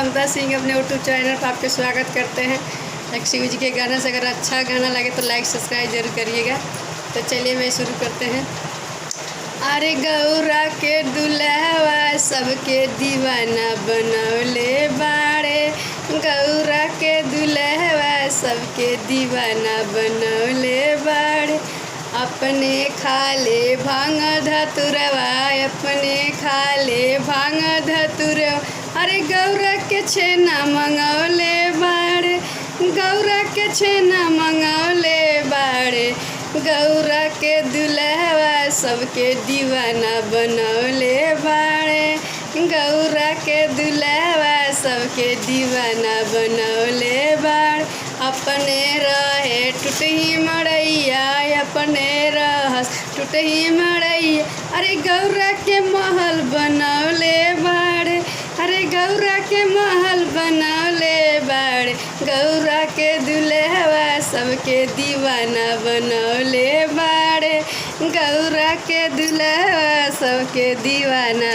ममता सिंह अपने YouTube channel पर आपका स्वागत करते हैं। एक शिव जी के गाने से अगर अच्छा गाना लगे तो लाइक सब्सक्राइब जरूर करिएगा। तो चलिए मैं शुरू करते हैं। अरे गौरा के दुल्हवा सबके दीवाना बनौले बाड़े, गौरा के दुल्हवा सबके दीवाना बनौले बाड़े। अपने खाले भांग धतुरवा, अपने खाले भांग धतुरवा। अरे गौरा के छेना मंगौले बाड़े, गौरा के छेना मंगौले बाड़े। गौरा के दुल्हवा सबके दीवाना बनौले बाड़े, गौरा के दुल्हवा सबके दीवाना बनौले बाड़े। अपने रहे टूटही मड़ैया, अपने रहस टूटही मड़ैया। अरे गौरा के महल बनौले बाड़े, अरे गौरा के महल बनौले बाड़े। गौरा के दुल्हवा सबके दीवाना बनौले बाड़े, गौरा के दुल्हवा सबके दीवाना